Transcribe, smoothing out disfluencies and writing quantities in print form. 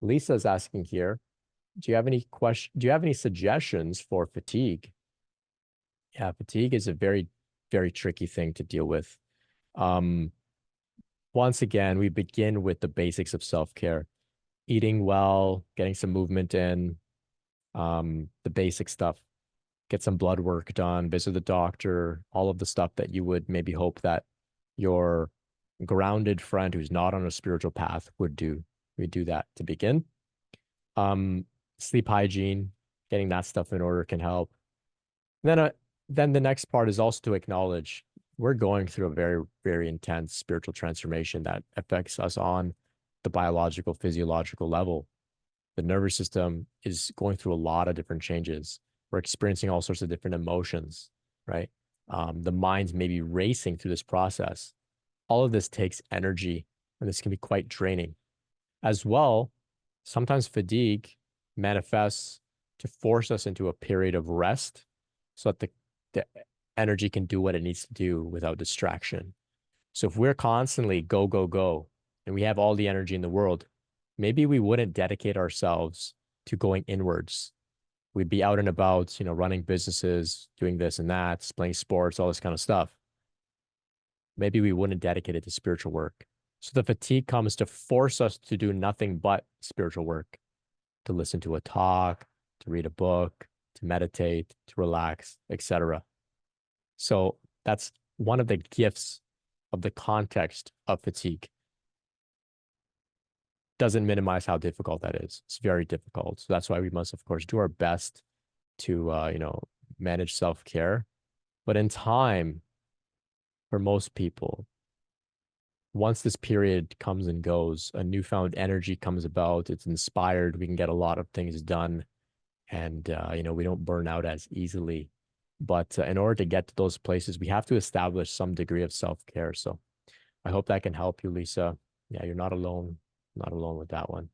Lisa's asking here, do you have any suggestions for fatigue? Yeah, fatigue is a very, very tricky thing to deal with. Um, Once again, we begin with the basics of self-care, eating well, getting some movement in, the basic stuff, get some blood work done, visit the doctor, all of the stuff that you would maybe hope that your grounded friend who's not on a spiritual path would do. We do that to begin. Um, Sleep hygiene, getting that stuff in order can help. Then, then the next part is also to acknowledge we're going through a very, very intense spiritual transformation that affects us on the biological, physiological level. The nervous system is going through a lot of different changes. We're experiencing all sorts of different emotions, right? The mind's maybe racing through this process. All of this takes energy, and this can be quite draining. As well, sometimes fatigue manifests to force us into a period of rest so that the energy can do what it needs to do without distraction. So if we're constantly go, go, go, and we have all the energy in the world, maybe we wouldn't dedicate ourselves to going inwards. We'd be out and about, running businesses, doing this and that, playing sports, all this kind of stuff. Maybe we wouldn't dedicate it to spiritual work. So the fatigue comes to force us to do nothing but spiritual work, to listen to a talk, to read a book, to meditate, to relax, etc. So that's one of the gifts of the context of fatigue. Doesn't minimize how difficult that is. It's very difficult. So that's why we must, of course, do our best to, manage self-care. But in time, for most people, once this period comes and goes, a newfound energy comes about. It's inspired. We can get a lot of things done, and we don't burn out as easily. But in order to get to those places, we have to establish some degree of self-care. So I hope that can help you, Lisa. Yeah, you're not alone. Not alone with that one.